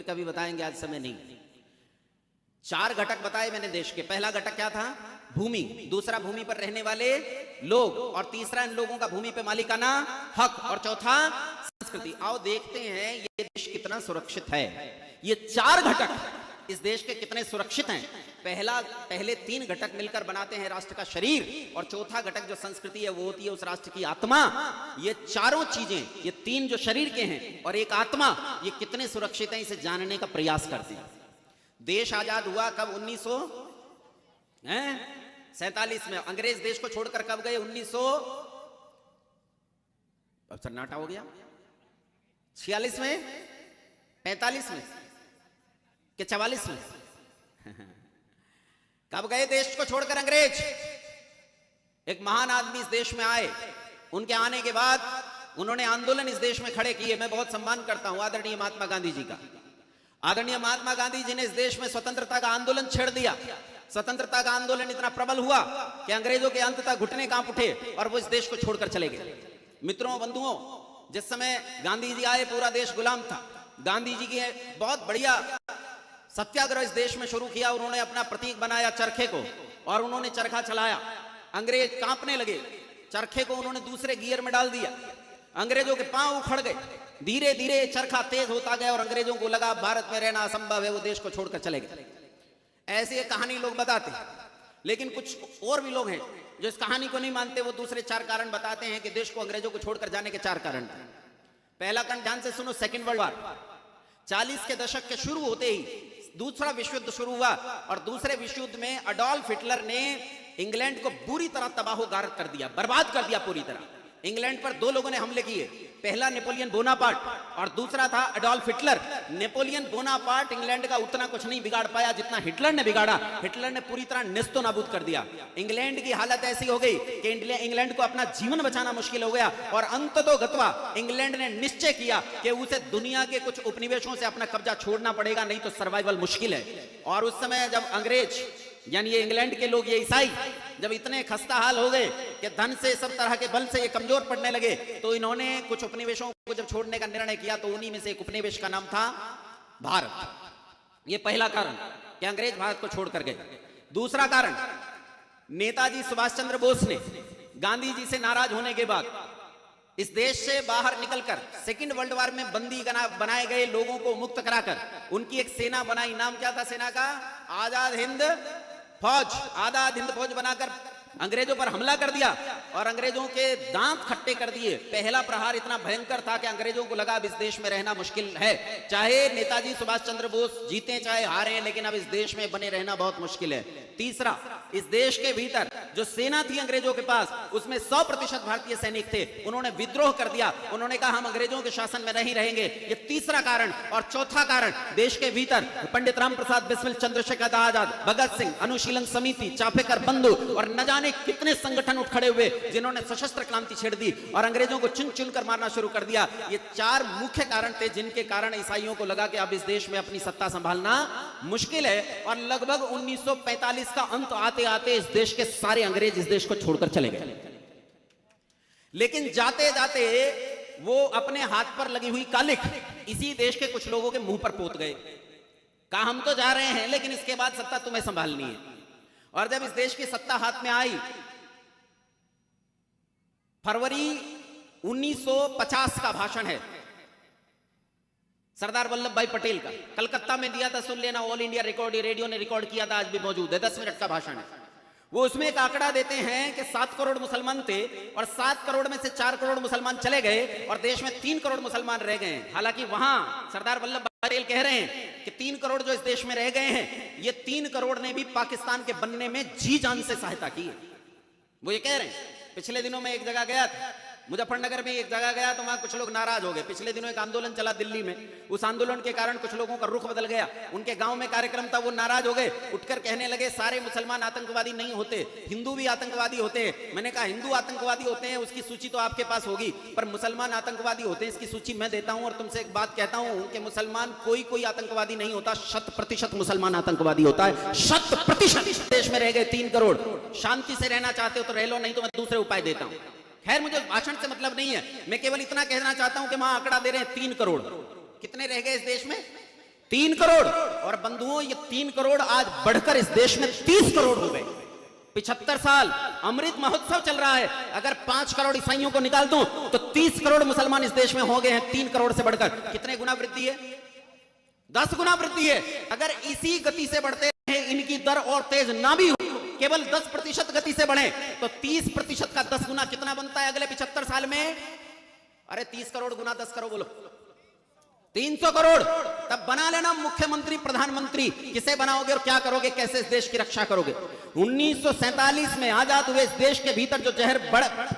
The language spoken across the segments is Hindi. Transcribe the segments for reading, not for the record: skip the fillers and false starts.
कभी बताएंगे, आज समय नहीं। 4 घटक बताए मैंने देश के। पहला घटक क्या था? भूमि। दूसरा भूमि पर रहने वाले लोग, और तीसरा इन लोगों का भूमि पे मालिकाना हक, और चौथा संस्कृति। आओ देखते हैं ये देश कितना सुरक्षित है। ये 4 घटक इस देश के कितने सुरक्षित हैं। पहले 3 घटक मिलकर बनाते हैं राष्ट्र का शरीर, और चौथा घटक जो संस्कृति है वो होती है उस राष्ट्र की आत्मा। ये चारों चीजें, ये 3 जो शरीर के हैं और एक आत्मा, ये कितने सुरक्षित हैं इसे जानने का प्रयास करते हैं। देश आजाद हुआ कब? 1947 में। अंग्रेज देश को छोड़कर कब गए? 1900, अब सन्नाटा हो गया, 46 में, 45 में कि 44 में? कब गए देश को छोड़कर अंग्रेज? एक महान आदमी इस देश में आए, उनके आने के बाद उन्होंने आंदोलन इस देश में खड़े किए। मैं बहुत सम्मान करता हूं आदरणीय महात्मा गांधी जी का। आदरणीय महात्मा गांधी जी ने इस देश में स्वतंत्रता का आंदोलन छेड़ दिया। स्वतंत्रता का आंदोलन इतना प्रबल हुआ कि अंग्रेजों के अंत तक घुटने कांप उठे और वो इस देश को छोड़कर चले गए। मित्रों, बंधुओं, जिस समय गांधी जी आए पूरा देश गुलाम था। गांधी जी की बहुत बढ़िया सत्याग्रह इस देश में शुरू किया। उन्होंने अपना प्रतीक बनाया चरखे को, और उन्होंने चरखा चलाया। अंग्रेज कांपने लगे। चरखे को उन्होंने दूसरे गियर में डाल दिया। अंग्रेजों के पांव उखड़ गए। धीरे धीरे चरखा तेज होता गया और अंग्रेजों को लगा भारत में रहना असंभव है, वो देश को छोड़कर चले गए। ऐसी एक कहानी लोग बताते हैं, लेकिन कुछ और भी लोग हैं जो इस कहानी को नहीं मानते। वो दूसरे 4 कारण बताते हैं कि देश को अंग्रेजों को छोड़कर जाने के 4 कारण थे। पहला कारण ध्यान से सुनो, सेकेंड वर्ल्ड वॉर। 40 के दशक के शुरू होते ही दूसरा विश्व युद्ध शुरू हुआ, और दूसरे विश्व युद्ध में अडोल्फ हिटलर ने इंग्लैंड को बुरी तरह तबाह गारत कर दिया, बर्बाद कर दिया पूरी तरह। इंग्लैंड पर 2 लोगों ने हमले किए। पहला नेपोलियन बोनापार्ट और दूसरा था Adolf Hitler. Napoleon Bonaparte England का उतना कुछ नहीं बिगाड़ पाया जितना हिटलर ने बिगाड़ा। हिटलर ने पूरी तरह नेस्तो नाबूद कर दिया। इंग्लैंड की हालत ऐसी हो गई कि इंग्लैंड को अपना जीवन बचाना मुश्किल हो गया, और अंततोगत्वा इंग्लैंड ने निश्चय किया कि उसे दुनिया के कुछ उपनिवेशों से अपना कब्जा छोड़ना पड़ेगा, नहीं तो सर्वाइवल मुश्किल है। और उस समय जब अंग्रेज, यानी ये इंग्लैंड के लोग, ये ईसाई, जब इतने खस्ता हाल हो गए कि धन से, सब तरह के बल से ये कमजोर पड़ने लगे, तो इन्होंने कुछ उपनिवेशों को जब छोड़ने का निर्णय किया, तो उन्हीं में से एक उपनिवेश का नाम था भारत। ये पहला कारण कि अंग्रेज भारत को छोड़कर गए। दूसरा कारण, नेताजी सुभाष चंद्र बोस ने गांधी जी से नाराज होने के बाद इस देश से बाहर निकलकर सेकेंड वर्ल्ड वॉर में बंदी बनाए गए लोगों को मुक्त कराकर उनकी एक सेना बनाई। नाम क्या था सेना का? आजाद हिंद फौज। आजाद हिंद फौज बनाकर अंग्रेजों पर हमला कर दिया और अंग्रेजों के दांत खट्टे कर दिए। पहला प्रहार इतना भयंकर था कि अंग्रेजों को लगा अब इस देश में रहना मुश्किल है। चाहे नेताजी सुभाष चंद्र बोस जीते चाहे हारे, लेकिन अब इस देश में बने रहना बहुत मुश्किल है। तीसरा, इस देश के भीतर जो सेना थी अंग्रेजों के पास, उसमें 100% भारतीय सैनिक थे। उन्होंने विद्रोह कर दिया। उन्होंने कहा हम अंग्रेजों के शासन में नहीं रहेंगे। ये तीसरा कारण। और चौथा कारण, देश के भीतर पंडित राम प्रसाद बिस्मिल, चंद्रशेखर आजाद, भगत सिंह, अनुशीलन समिति, चापेकर बंधु और न जाने कितने संगठन उठ खड़े हुए जिन्होंने सशस्त्र क्रांति छेड़ दी और अंग्रेजों को चुन चुन कर मारना शुरू कर दिया। ये 4 मुख्य कारण थे जिनके कारण ईसाइयों को लगा कि अब इस देश में अपनी सत्ता संभालना मुश्किल है। और लगभग 1945 का अंत आते आते इस देश के सारे अंग्रेज इस देश को छोड़कर चले गए। लेकिन जाते जाते वो अपने हाथ पर लगी हुई कालिख इसी देश के कुछ लोगों के मुंह पर पोत गए। कहा हम तो जा रहे हैं, लेकिन इसके बाद सत्ता तुम्हें संभालनी है। और जब इस देश की सत्ता हाथ में आई, फरवरी 1950 का भाषण है सरदार वल्लभ भाई पटेल का, कलकत्ता में दिया था, सुन लेना, ऑल इंडिया रिकॉर्ड रेडियो ने रिकॉर्ड किया था, आज भी मौजूद है, 10 मिनट का भाषण है। वो उसमें एक आंकड़ा देते हैं कि 7 करोड़ मुसलमान थे और 7 करोड़ में से 4 करोड़ मुसलमान चले गए और देश में 3 करोड़ मुसलमान रह गए। हालांकि वहां सरदार वल्लभ भाई पटेल कह रहे हैं कि 3 करोड़ जो इस देश में रह गए हैं, ये 3 करोड़ ने भी पाकिस्तान के बनने में जी जान से सहायता की है। वो ये कह रहे हैं। पिछले दिनों में एक जगह गया था, मुजफ्फरनगर में एक जगह गया तो वहां कुछ लोग नाराज हो गए। पिछले दिनों एक आंदोलन चला दिल्ली में, उस आंदोलन के कारण कुछ लोगों का रुख बदल गया। उनके गांव में कार्यक्रम था, वो नाराज हो गए, उठकर कहने लगे सारे मुसलमान आतंकवादी नहीं होते, हिंदू भी आतंकवादी होते हैं। मैंने कहा हिंदू आतंकवादी होते हैं उसकी सूची तो आपके पास होगी, पर मुसलमान आतंकवादी होते हैं इसकी सूची मैं देता हूं। और तुमसे एक बात कहता हूं कि मुसलमान कोई आतंकवादी नहीं होता, 100% मुसलमान आतंकवादी होता है, 100%। देश में रह गए 3 करोड़, शांति से रहना चाहते हो तो रह लो, नहीं तो मैं दूसरे उपाय देता हूं। खैर मुझे भाषण से मतलब नहीं है, मैं केवल इतना कहना चाहता हूं कि वहां आंकड़ा दे रहे हैं 3 करोड़। कितने रह गए इस देश में? 3 करोड़। और बंधुओं, ये 3 करोड़ आज बढ़कर इस देश में 30 करोड़ हो गए। 75 साल अमृत महोत्सव चल रहा है। अगर 5 करोड़ ईसाइयों को निकाल दूं तो 30 करोड़ मुसलमान इस देश में हो गए हैं। 3 करोड़ से बढ़कर कितने गुना वृद्धि है? 10 गुना वृद्धि है। अगर इसी गति से बढ़ते हैं, इनकी दर और तेज ना भी हो, केवल 10% गति से बढ़े तो 30% का 10 गुना कितना बनता है अगले 75 साल में? अरे 30 करोड़ गुना 10 करोड़ बोलो, 300 करोड़। तब बना लेना मुख्यमंत्री, प्रधानमंत्री। किसे बनाओगे और क्या करोगे, कैसे इस देश की रक्षा करोगे? 1947 में आजाद हुए इस देश के भीतर जो जहर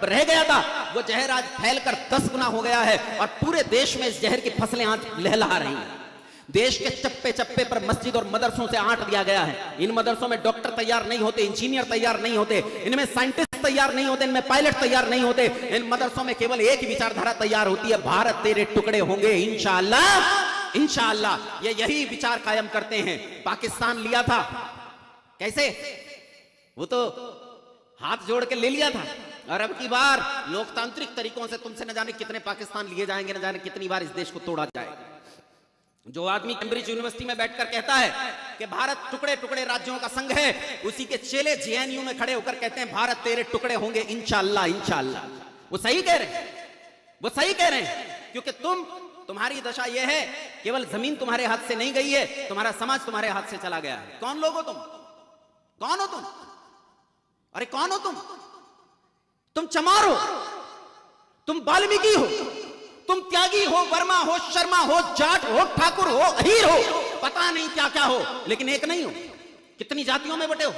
रह गया था, वो जहर आज फैलकर 10 गुना हो गया है और पूरे देश में इस जहर की फसलें आज लहलहा रही हैं। देश के चप्पे चप्पे पर मस्जिद और मदरसों से आंट दिया गया है। इन मदरसों में डॉक्टर तैयार नहीं होते, इंजीनियर तैयार नहीं होते, इनमें साइंटिस्ट तैयार नहीं होते, इनमें पायलट तैयार नहीं होते। इन मदरसों में केवल एक ही विचारधारा तैयार होती है, भारत तेरे टुकड़े होंगे इंशाअल्लाह, इंशाअल्लाह। ये यही विचार कायम करते हैं। पाकिस्तान लिया था कैसे? वो तो हाथ जोड़ के ले लिया था। और अब की बार लोकतांत्रिक तरीकों से तुमसे न जाने कितने पाकिस्तान लिए जाएंगे, न जाने कितनी बार इस देश को तोड़ा जाएगा। जो आदमी कैम्ब्रिज यूनिवर्सिटी में बैठकर कहता है कि भारत टुकड़े टुकड़े राज्यों का संघ है, उसी के चेले जेएनयू में खड़े होकर कहते हैं भारत तेरे टुकड़े होंगे इंशाअल्लाह, इंशाअल्लाह। वो सही कह रहे हैं, वो सही कह रहे हैं। क्योंकि तुम्हारी दशा यह है, केवल जमीन तुम्हारे हाथ से नहीं गई है, तुम्हारा समाज तुम्हारे हाथ से चला गया है। कौन लोग हो तुम? कौन हो तुम? अरे कौन हो तुम? तुम चमार हो, तुम वाल्मीकि हो, तुम त्यागी हो, वर्मा हो, शर्मा हो, जाट हो, ठाकुर हो, अहीर हो, पता नहीं क्या क्या हो, लेकिन एक नहीं हो। कितनी जातियों में बटे हो?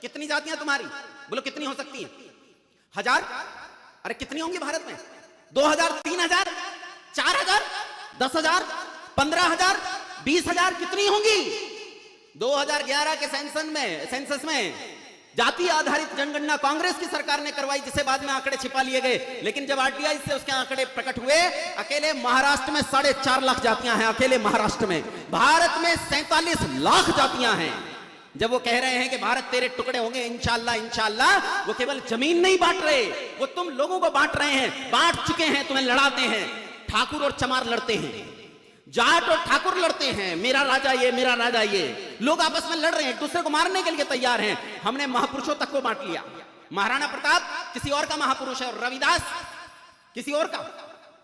कितनी जातियां तुम्हारी? बोलो कितनी हो सकती हैं? 1000? अरे कितनी होंगी भारत में? 2000, 3000, 4000, 10,000, 15,000, 20,000? कितनी होंगी? 2011 के सेंसस में जाति आधारित जनगणना कांग्रेस की सरकार ने करवाई, जिसे बाद में आंकड़े छिपा लिए गए। लेकिन जब आरटीआई से उसके आंकड़े प्रकट हुए, अकेले महाराष्ट्र में 4.5 लाख जातियां हैं। अकेले महाराष्ट्र में। भारत में 47 लाख जातियां हैं। जब वो कह रहे हैं कि भारत तेरे टुकड़े होंगे इंशाअल्लाह, इंशाअल्लाह, वो केवल जमीन नहीं बांट रहे, वो तुम लोगों को बांट रहे हैं, बांट चुके हैं, तुम्हें लड़ाते हैं। ठाकुर और चमार लड़ते हैं, जाट और ठाकुर लड़ते हैं, मेरा राजा ये, मेरा राजा ये। लोग आपस में लड़ रहे हैं, एक दूसरे को मारने के लिए तैयार हैं। हमने महापुरुषों तक को बांट लिया। महाराणा प्रताप किसी और का महापुरुष है और रविदास किसी और का।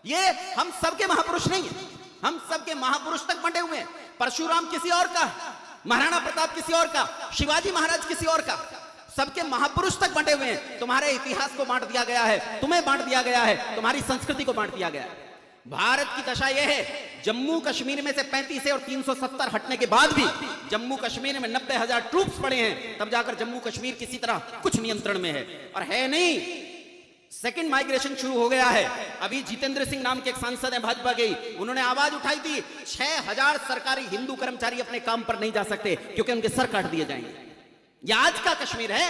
ये हम सबके महापुरुष नहीं है, हम सबके महापुरुष तक बंटे हुए हैं। परशुराम किसी और का, महाराणा प्रताप किसी और का, शिवाजी महाराज किसी और का, सबके महापुरुष तक बंटे हुए हैं। तुम्हारे इतिहास को बांट दिया गया है, तुम्हें बांट दिया गया है, तुम्हारी संस्कृति को बांट दिया गया है। भारत की दशा यह है, जम्मू कश्मीर में से 35 और 370 हटने के बाद भी जम्मू कश्मीर में 90,000 ट्रूप्स पड़े हैं, तब जाकर जम्मू कश्मीर किसी तरह कुछ नियंत्रण में है। और है नहीं, सेकंड माइग्रेशन शुरू हो गया है। अभी जितेंद्र सिंह नाम के एक सांसद है भाजपा के, उन्होंने आवाज उठाई थी 6,000 सरकारी हिंदू कर्मचारी अपने काम पर नहीं जा सकते क्योंकि उनके सर काट दिए जाएंगे। यह आज का कश्मीर है।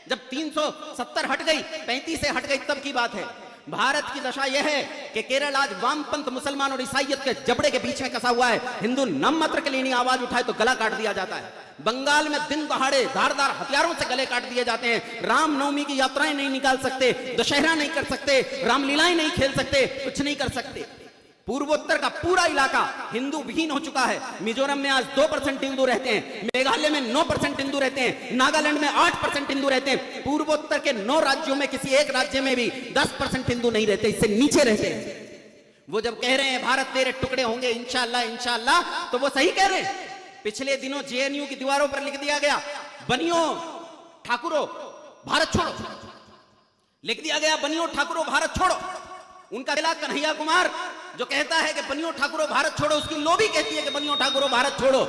जब 370 हट गई, 35 से हट गई, तब की बात है। भारत की दशा यह है कि केरल आज वामपंथ मुसलमान और ईसाइयत के जबड़े के बीच में कसा हुआ है। हिंदू नाम मात्र के लिए नहीं आवाज उठाए तो गला काट दिया जाता है। बंगाल में दिन दहाड़े धारदार हथियारों से गले काट दिए जाते हैं। रामनवमी की यात्राएं नहीं निकाल सकते, दशहरा नहीं कर सकते, रामलीलाएं नहीं खेल सकते, कुछ नहीं कर सकते। पूर्वोत्तर का पूरा इलाका हिंदू विहीन हो चुका है। मिजोरम में आज 2% हिंदू रहते हैं, मेघालय में 9% हिंदू रहते हैं, नागालैंड में 8% हिंदू रहते हैं। पूर्वोत्तर के 9 राज्यों में किसी एक राज्य में भी 10% हिंदू नहीं रहते, इससे नीचे रहते हैं। वो जब कह रहे हैं भारत तेरे टुकड़े होंगे इंशाअल्लाह, इंशाअल्लाह, तो वो सही कह रहे हैं। पिछले दिनों जेएनयू की दीवारों पर लिख दिया गया, बनियो ठाकुरो भारत छोड़ो, लिख दिया गया बनियो ठाकुरो भारत छोड़ो। उनका चेला कन्हैया कुमार जो कहता है कि बनियो ठाकुरो भारत छोड़ो, उसकी लोबी कहती है कि बनियो ठाकुरो भारत छोड़ो।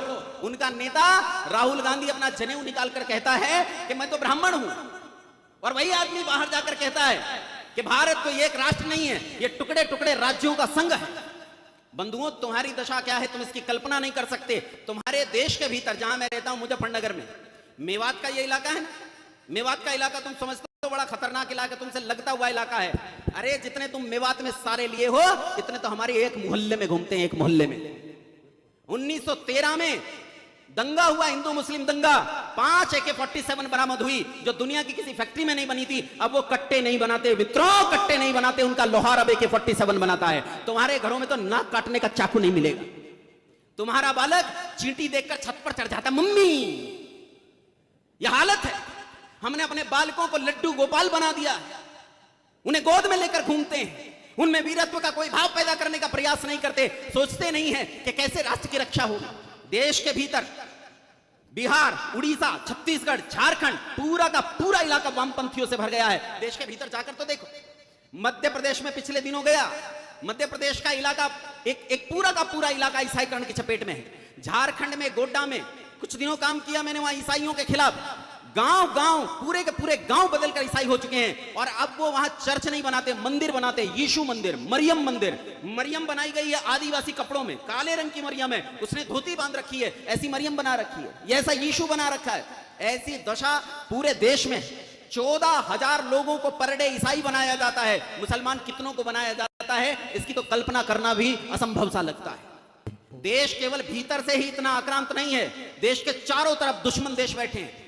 उनका नेता राहुल गांधी अपना जनेऊ निकालकर कहता है कि मैं तो ब्राह्मण हूं, और वही आदमी बाहर जाकर कहता है कि भारत कोई एक राष्ट्र नहीं है, ये टुकड़े टुकड़े राज्यों का संघ है। बंधुओं, तुम्हारी दशा क्या है तुम इसकी कल्पना नहीं कर सकते। तुम्हारे देश के भीतर, जहां मैं रहता हूं मुजफ्फरनगर में, मेवात का ये इलाका है ना, मेवात का इलाका तुम समझते हो बड़ा खतरनाक इलाका, तुमसे लगता हुआ इलाका है। अरे जितने तुम मेवात में सारे लिए हो, इतने तो हमारे एक मोहल्ले में घूमते हैं, एक मोहल्ले में। 1913 में दंगा हुआ, हिंदू मुस्लिम दंगा, 5 AK-47 बरामद हुई, जो दुनिया की किसी फैक्ट्री में नहीं बनी थी। अब वो कट्टे नहीं बनाते मित्रों, कट्टे नहीं बनाते, उनका लोहार अब AK-47 बनाता है। तुम्हारे घरों में तो नाक काटने का चाकू नहीं मिलेगा। तुम्हारा बालक चींटी देखकर छत पर चढ़ जाता, मम्मी। यह हालत है। हमने अपने बालकों को लड्डू गोपाल बना दिया, उन्हें गोद में लेकर घूमते हैं, उनमें वीरत्व का कोई भाव पैदा करने का प्रयास नहीं करते, सोचते नहीं है कि कैसे राष्ट्र की रक्षा होगी। देश के भीतर बिहार, उड़ीसा, छत्तीसगढ़, झारखंड, पूरा का पूरा इलाका वामपंथियों से भर गया है। देश के भीतर जाकर तो देखो, मध्य प्रदेश में पिछले दिनों गया, मध्य प्रदेश का इलाका एक पूरा का पूरा इलाका ईसाईकरण की चपेट में है। झारखंड में गोड्डा में कुछ दिनों काम किया मैंने वहां ईसाइयों के खिलाफ। गांव गांव पूरे के पूरे गांव बदलकर ईसाई हो चुके हैं और अब वो वहां चर्च नहीं बनाते, मंदिर बनाते, यीशु मंदिर, मरियम मंदिर। मरियम बनाई गई है आदिवासी कपड़ों में, काले रंग की मरियम है, उसने धोती बांध रखी है, ऐसी मरियम बना रखी है, ये ऐसा यीशु बना रखा है। ऐसी दशा पूरे देश में 14,000 लोगों को पर डे ईसाई बनाया जाता है। मुसलमान कितनों को बनाया जाता है, इसकी तो कल्पना करना भी असंभव सा लगता है। देश केवल भीतर से ही इतना आक्रांत नहीं है, देश के चारों तरफ दुश्मन देश बैठे हैं।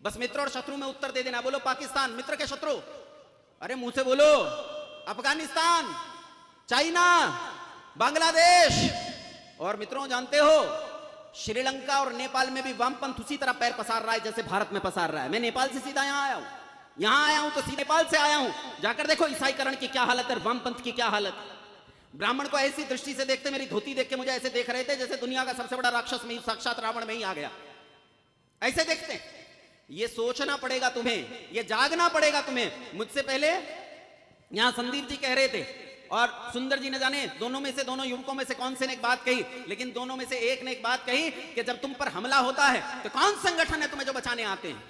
बस मित्र और शत्रु में उत्तर दे देना। बोलो पाकिस्तान मित्र के शत्रु, अरे मुंह से बोलो। अफगानिस्तान, चाइना, बांग्लादेश, और मित्रों जानते हो श्रीलंका और नेपाल में भी वामपंथ उसी तरह पैर पसार रहा है जैसे भारत में पसार रहा है। मैं नेपाल से सीधा यहां आया हूं तो सीधे नेपाल से आया हूं। जाकर देखो ईसाईकरण की क्या हालत है, वामपंथ की क्या हालत है। ब्राह्मण को ऐसी दृष्टि से देखते, मेरी धोती देख के मुझे ऐसे देख रहे थे जैसे दुनिया का सबसे बड़ा राक्षस में साक्षात रावण में ही आ गया, ऐसे देखते। ये सोचना पड़ेगा तुम्हें, ये जागना पड़ेगा तुम्हें। मुझसे पहले यहां संदीप जी कह रहे थे और सुंदर जी ने जाने दोनों में से, दोनों युवकों में से कौन से ने एक बात कही, लेकिन दोनों में से एक ने एक बात कही कि जब तुम पर हमला होता है तो कौन संगठन है तुम्हें जो बचाने आते हैं?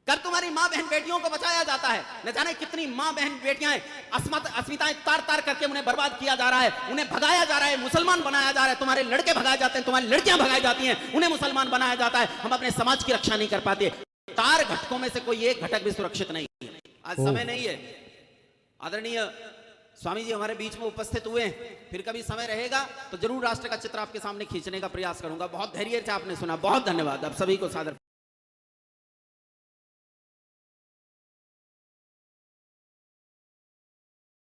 कर तुम्हारी मां बहन बेटियों को बचाया जाता है। न जाने कितनी मां बहन बेटियां अस्मिताएं तार तार करके उन्हें बर्बाद किया जा रहा है, उन्हें भगाया जा रहा है, मुसलमान बनाया जा रहा है। तुम्हारे लड़के भगाए जाते हैं, तुम्हारी लड़कियां भगाई जाती हैं, उन्हें मुसलमान बनाया जाता है। हम अपने समाज की रक्षा नहीं कर पाते। तार घटकों में से कोई एक घटक भी सुरक्षित नहीं है। आज समय नहीं है। आदरणीय स्वामी जी हमारे बीच में उपस्थित हुए, फिर कभी समय रहेगा तो जरूर राष्ट्र का चित्र आपके सामने खींचने का प्रयास करूंगा। बहुत धैर्य से आपने सुना, बहुत धन्यवाद। आप सभी को सादर